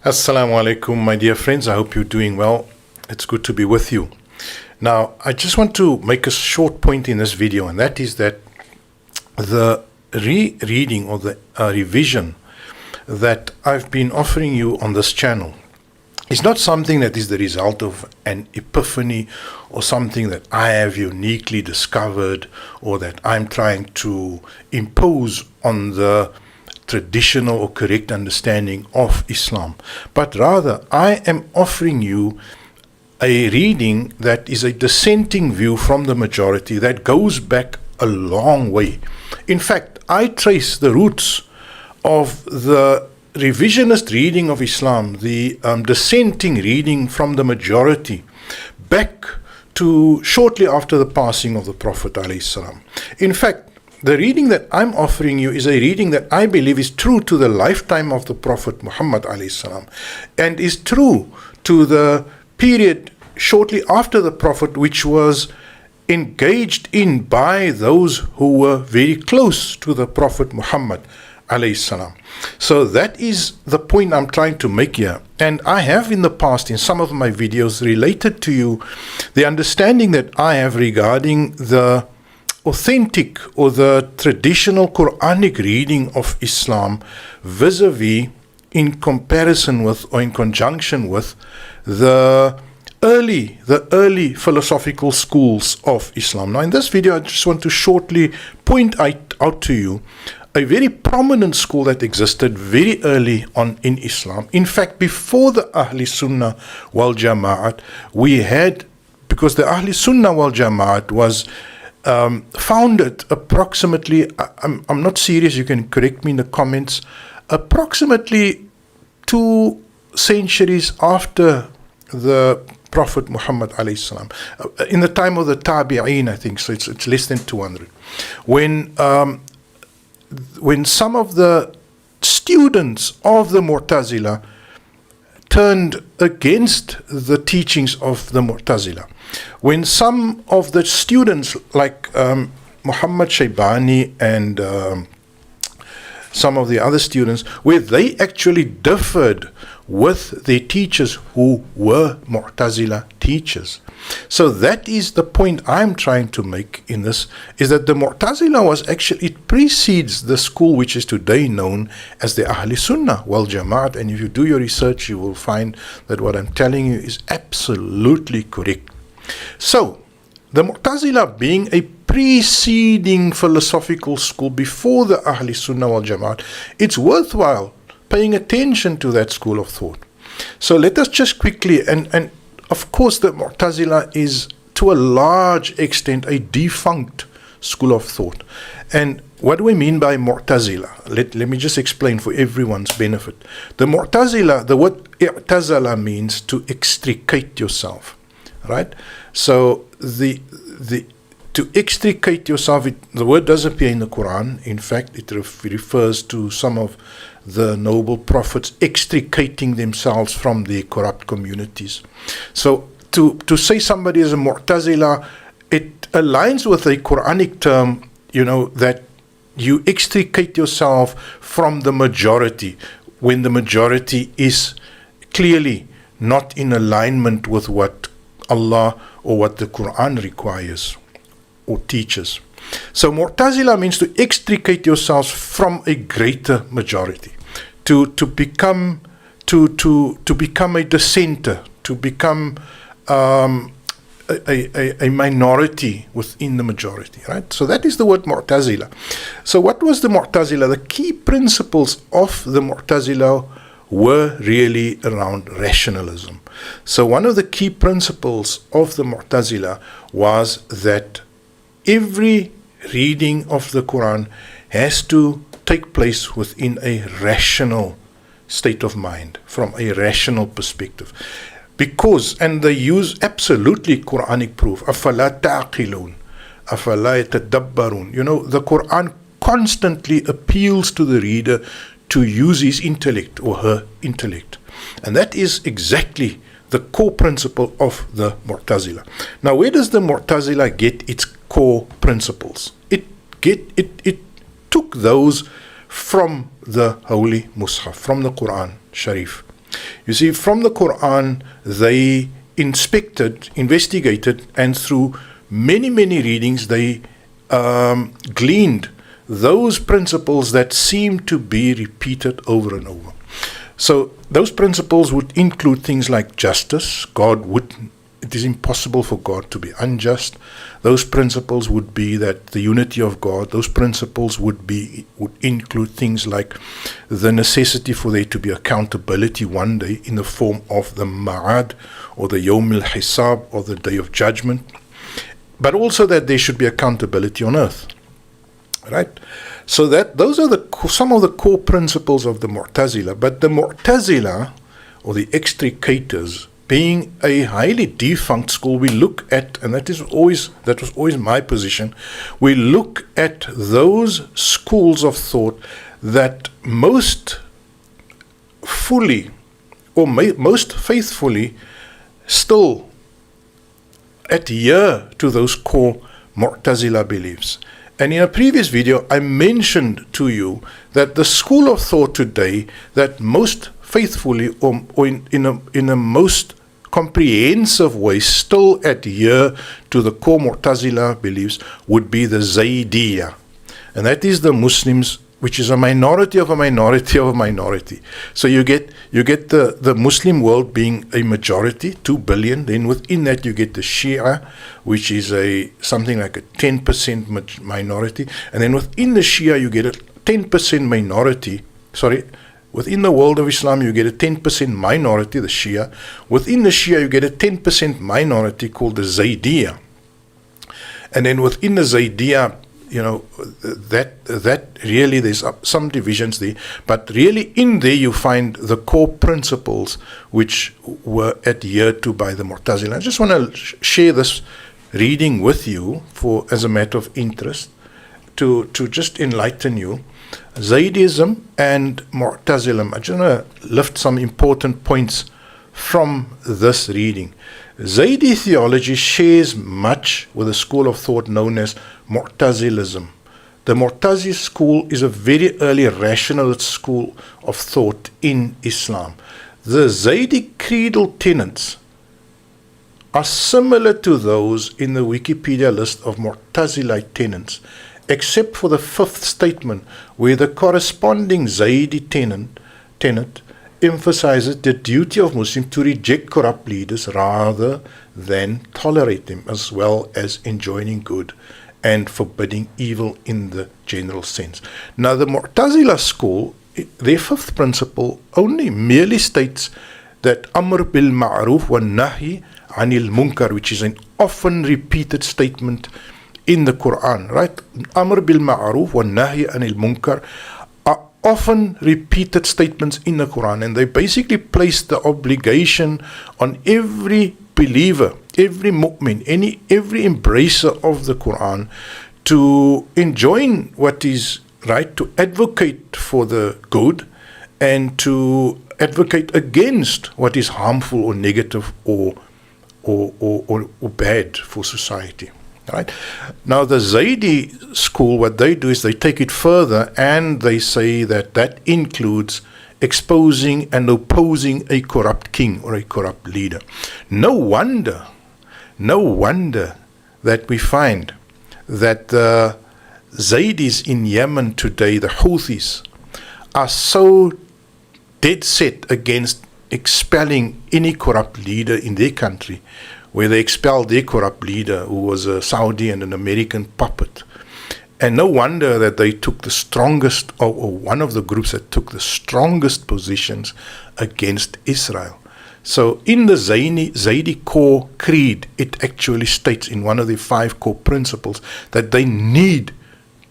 Assalamu alaikum, my dear friends. I hope you're doing well. It's good to be with you. Now, I just want to make a short point in this video, and that is that the rereading or the revision that I've been offering you on this channel is not something that is the result of an epiphany or something that I have uniquely discovered or that I'm trying to impose on the traditional or correct understanding of Islam, but rather I am offering you a reading that is a dissenting view from the majority that goes back a long way. In fact, I trace the roots of the revisionist reading of Islam, the dissenting reading from the majority, back to shortly after the passing of the Prophet ﷺ. In fact, the reading that I'm offering you is a reading that I believe is true to the lifetime of the Prophet Muhammad ﷺ, and is true to the period shortly after the Prophet, which was engaged in by those who were very close to the Prophet Muhammad ﷺ. So that is the point I'm trying to make here. And I have in the past, in some of my videos, related to you the understanding that I have regarding the authentic or the traditional Quranic reading of Islam vis-a-vis, in comparison with or in conjunction with the early philosophical schools of Islam. Now in this video I just want to shortly point out to you a very prominent school that existed very early on in Islam. In fact, before the Ahli Sunnah wal Jama'at, we had, because the Ahli Sunnah wal Jama'at was founded approximately, I'm not serious, you can correct me in the comments, approximately 2 centuries after the Prophet Muhammad ﷺ, in the time of the Tabi'een, I think, so it's less than 200, when some of the students of the Mu'tazila turned against the teachings of the Mu'tazila. When some of the students like Muhammad Shaybani and some of the other students, where they actually differed with their teachers who were Mu'tazila teachers. So that is the point I'm trying to make in this, is that the Mu'tazila was actually, it precedes the school which is today known as the Ahli Sunnah wal Jama'at, and if you do your research you will find that what I'm telling you is absolutely correct. So, the Mu'tazila being a preceding philosophical school before the Ahli Sunnah wal Jama'at, it's worthwhile paying attention to that school of thought. So let us just quickly, and of course the Mu'tazila is to a large extent a defunct school of thought. And what do we mean by Mu'tazila? Let me just explain for everyone's benefit. The Mu'tazila, the word i'tazala means to extricate yourself, right? So to extricate yourself, the word does appear in the Qur'an. In fact, it refers to some of the noble prophets extricating themselves from their corrupt communities. So to say somebody is a Mu'tazila, it aligns with a Quranic term, that you extricate yourself from the majority when the majority is clearly not in alignment with what Allah or what the Qur'an requires or teaches. So Mu'tazila means to extricate yourselves from a greater majority, to become a dissenter, to become a minority within the majority, right? So that is the word Mu'tazila. So what was the Mu'tazila? The key principles of the Mu'tazila were really around rationalism. So one of the key principles of the Mu'tazila was that every reading of the Quran has to take place within a rational state of mind, from a rational perspective. Because, and they use absolutely Quranic proof, أَفَلَا تَعْقِلُونَ أَفَلَا يَتَدَبَّرُونَ. The Quran constantly appeals to the reader to use his intellect or her intellect. And that is exactly the core principle of the Mu'tazila. Now, where does the Mu'tazila get its core principles? It took those from the Holy Mus'haf, from the Qur'an Sharif. You see, from the Qur'an, they inspected, investigated, and through many, many readings, they gleaned those principles that seem to be repeated over and over. So those principles would include things like justice. It is impossible for God to be unjust. Those principles would be that the unity of God. Those principles would include things like the necessity for there to be accountability one day in the form of the Ma'ad, or the Yawm al-Hisab, or the Day of Judgment, but also that there should be accountability on earth. Right? So those are some of the core principles of the Mu'tazila. But the Mu'tazila, or the extricators, being a highly defunct school, we look at, and that was always my position, we look at those schools of thought that most fully, or most faithfully, still adhere to those core Mu'tazila beliefs. And in a previous video, I mentioned to you that the school of thought today that most faithfully, or in a most comprehensive way, still adhere to the core Mu'tazila beliefs would be the Zaydiya. And that is the Muslims, which is a minority of a minority of a minority. So you get the Muslim world being a majority, 2 billion. Then within that you get the Shia, which is something like a 10% minority. And then within the Shia you get a 10% minority. Within the world of Islam you get a 10% minority, the Shia. Within the Shia you get a 10% minority called the Zaydiya. And then within the Zaydiya, that really, there's some divisions there, but really in there you find the core principles which were adhered to by the Mu'tazila. I just want to share this reading with you as a matter of interest to just enlighten you. Zaydism and Mu'tazilism. I just want to lift some important points from this reading. Zaydi theology shares much with a school of thought known as Mu'tazilism. The Mu'tazili school is a very early rationalist school of thought in Islam. The Zaydi creedal tenets are similar to those in the Wikipedia list of Mu'tazilite tenets, except for the fifth statement, where the corresponding Zaydi tenet emphasizes the duty of Muslims to reject corrupt leaders rather than tolerate them, as well as enjoining good and forbidding evil in the general sense. Now, the Mu'tazila school, their fifth principle only merely states that Amr bil Ma'ruf wa Nahi anil Munkar, which is an often repeated statement in the Qur'an, right? Amr bil Ma'ruf wa Nahi anil Munkar are often repeated statements in the Qur'an, and they basically place the obligation on every believer, every mu'min, every embracer of the Qur'an to enjoin what is right, to advocate for the good, and to advocate against what is harmful or negative or bad for society. Right? Now, the Zaydi school, what they do is they take it further, and they say that includes exposing and opposing a corrupt king or a corrupt leader. No wonder that we find that the Zaydis in Yemen today, the Houthis, are so dead set against expelling any corrupt leader in their country, where they expelled their corrupt leader, who was a Saudi and an American puppet. And no wonder that they took the strongest, or one of the groups that took the strongest positions against Israel. So in the Zaydi core creed, it actually states in one of the 5 core principles that they need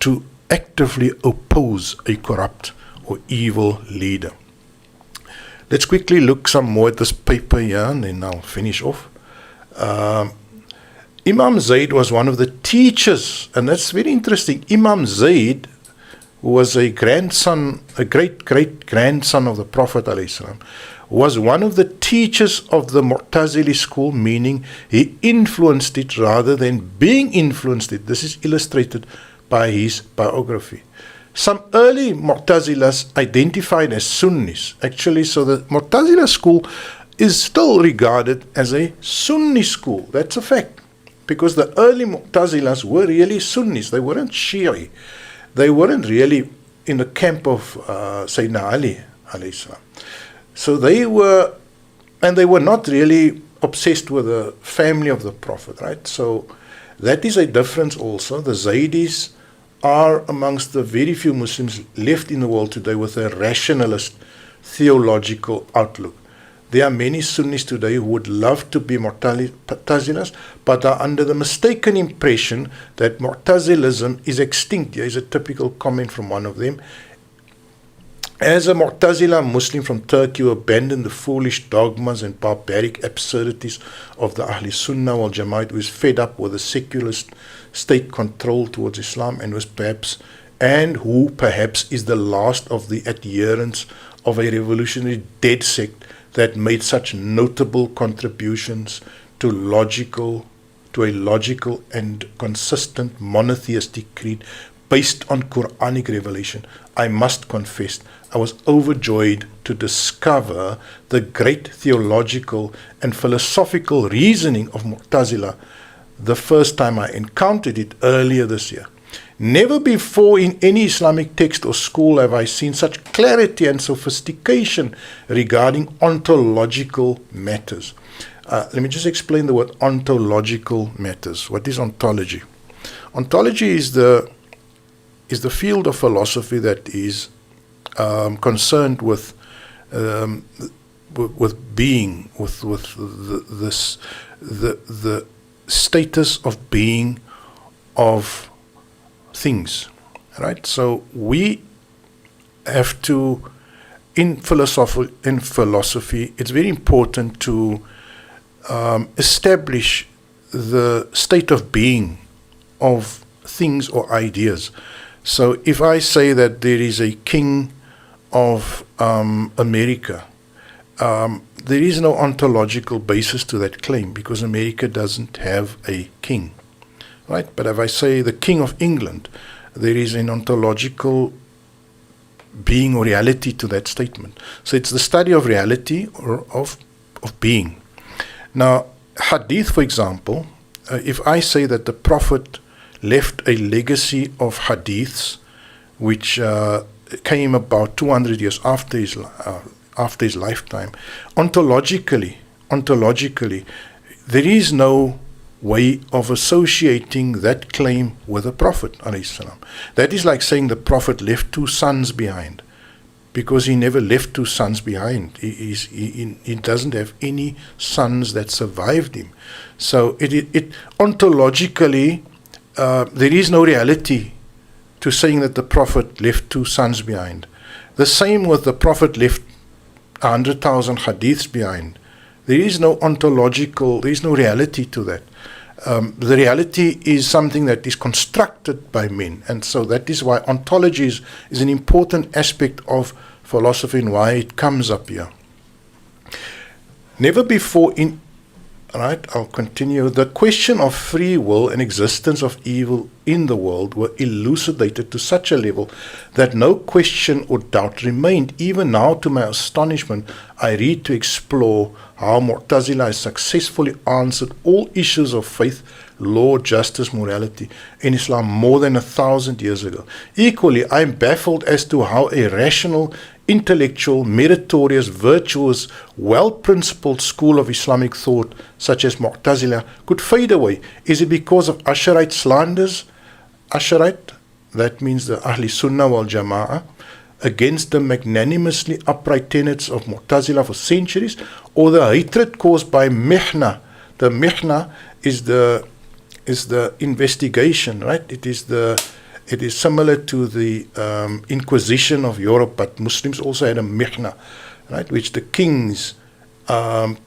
to actively oppose a corrupt or evil leader. Let's quickly look some more at this paper here, and then I'll finish off. Imam Zayd was one of the teachers, and that's very interesting. Imam Zayd, who was a great-great-grandson of the Prophet ﷺ, was one of the teachers of the Mu'tazili school, meaning he influenced it rather than being influenced it. This is illustrated by his biography. some early Mu'tazilas identified as Sunnis. Actually, so the Mu'tazila school is still regarded as a Sunni school. That's a fact. Because the early Mu'tazilas were really Sunnis. They weren't Shi'i. They weren't really in the camp of Sayyidina Ali, alayhi salam. So they were not really obsessed with the family of the Prophet, right? So that is a difference also. The Zaydis are amongst the very few Muslims left in the world today with a rationalist theological outlook. There are many Sunnis today who would love to be Mu'tazilas, but are under the mistaken impression that Mu'tazilism is extinct. Here is a typical comment from one of them. As a Mu'tazila Muslim from Turkey who abandoned the foolish dogmas and barbaric absurdities of the Ahl Sunnah wal Jama'at, who is fed up with the secularist state control towards Islam and who perhaps is the last of the adherents of a revolutionary dead sect that made such notable contributions to a logical and consistent monotheistic creed based on Quranic revelation. I must confess, I was overjoyed to discover the great theological and philosophical reasoning of Mu'tazila the first time I encountered it earlier this year. Never before in any Islamic text or school have I seen such clarity and sophistication regarding ontological matters. Let me just explain the word ontological matters. What is ontology? Ontology is the field of philosophy that is concerned with being, with the status of being of things, right? So we have to, in philosophy, it's very important to establish the state of being of things or ideas. So if I say that there is a king of America, there is no ontological basis to that claim because America doesn't have a king. Right? But if I say the King of England, there is an ontological being or reality to that statement. So it's the study of reality or of being. Now, hadith, for example, if I say that the Prophet left a legacy of hadiths which came about 200 years after his lifetime, ontologically, there is no way of associating that claim with the Prophet ﷺ. That is like saying the Prophet left two sons behind, because he never left two sons behind. He doesn't have any sons that survived him. So ontologically, there is no reality to saying that the Prophet left two sons behind. The same with the Prophet left 100,000 hadiths behind. There is no ontological, there is no reality to that. The reality is something that is constructed by men, and so that is why ontology is an important aspect of philosophy and why it comes up here. Never before I'll continue. The question of free will and existence of evil in the world were elucidated to such a level that no question or doubt remained. Even now, to my astonishment, I read to explore how Mu'tazila has successfully answered all issues of faith, law, justice, morality in Islam more than 1,000 years ago. Equally, I am baffled as to how a rational, intellectual, meritorious, virtuous, well-principled school of Islamic thought, such as Mu'tazila, could fade away. Is it because of Asharite slanders? Asharite, that means the Ahl Sunnah wal Jama'ah, against the magnanimously upright tenets of Mu'tazila for centuries, or the hatred caused by mihna. The mihna is the investigation, right? It is similar to the Inquisition of Europe, but Muslims also had a mihna, right, which the kings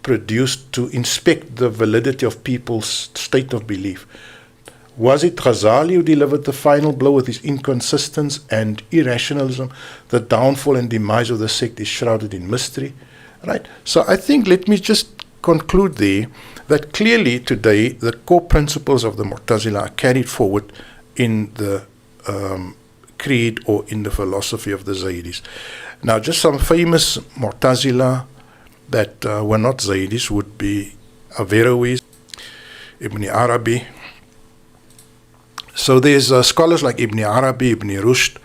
produced to inspect the validity of people's state of belief. Was it Ghazali who delivered the final blow with his inconsistence and irrationalism? The downfall and demise of the sect is shrouded in mystery, right? So I think, let me just conclude there, that clearly today the core principles of the Mu'tazila are carried forward in the creed or in the philosophy of the Zaydis. Now, just some famous Mu'tazila that were not Zaydis would be Averroes, Ibn Arabi. So there's scholars like Ibn Arabi, Ibn Rushd,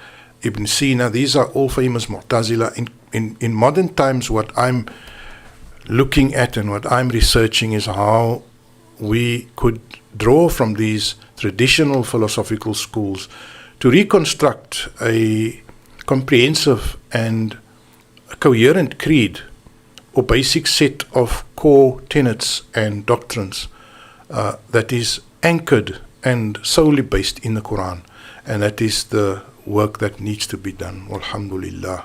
Ibn Sina. These are all famous Mu'tazila. In modern times, what I'm looking at and what I'm researching is how we could draw from these traditional philosophical schools to reconstruct a comprehensive and a coherent creed or basic set of core tenets and doctrines that is anchored and solely based in the Qur'an. And that is the work that needs to be done. Alhamdulillah.